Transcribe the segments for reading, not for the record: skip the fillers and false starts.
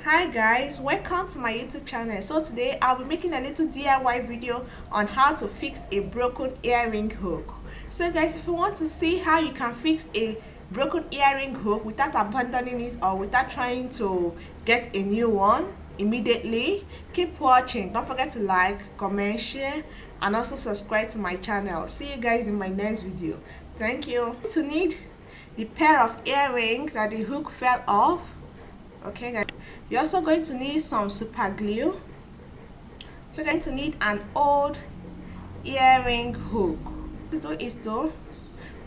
Hi guys, welcome to my YouTube channel. So today I'll be making a little DIY video on how to fix a broken earring hook. So guys, if you want to see how you can fix a broken earring hook without abandoning it or without trying to get a new one immediately, keep watching. Don't forget to like, comment, share, and also subscribe to my channel. See you guys in my next video. Thank you. To need the pair of earring that the hook fell off. Okay guys, you're also going to need some super glue. So you're going to need an old earring hook. What to do is to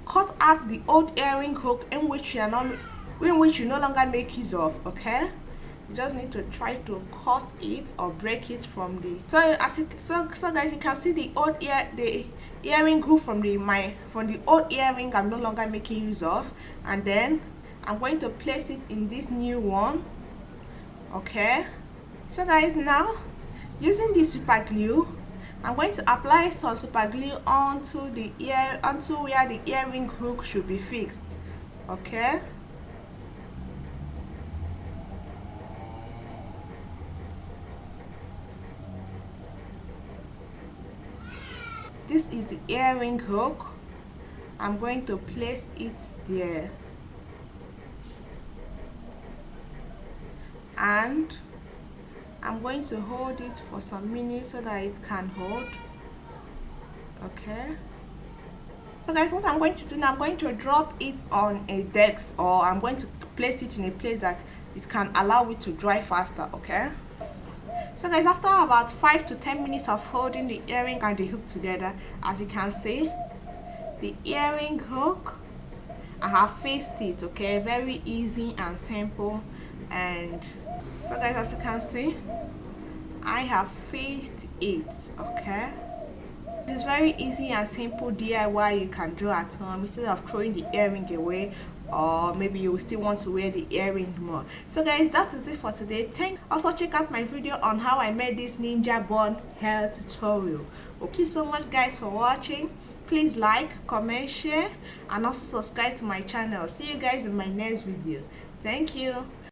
cut out the old earring hook in which you no longer make use of. Okay, you just need to try to cut it or break it from the so guys, you can see the earring hook from the old earring I'm no longer making use of, and then I'm going to place it in this new one. Okay, so guys, now using the super glue, I'm going to apply some super glue onto where the earring hook should be fixed. Okay, this is the earring hook. I'm going to place it there, and I'm going to hold it for some minutes so that it can hold. Okay, so guys, what I'm going to do now, I'm going to drop it on a desk, or I'm going to place it in a place that it can allow it to dry faster. Okay, so guys, after about 5 to 10 minutes of holding the earring and the hook together, as you can see, the earring hook, I have fixed it. Okay, very easy and simple. And so guys, as you can see, I have fixed it. Okay, this is very easy and simple DIY you can do at home instead of throwing the earring away, or maybe you still want to wear the earring more. So guys, that is it for today. Also check out my video on how I made this ninja bun hair tutorial. Okay, so much guys for watching. Please like, comment, share, and also subscribe to my channel. See you guys in my next video. Thank you.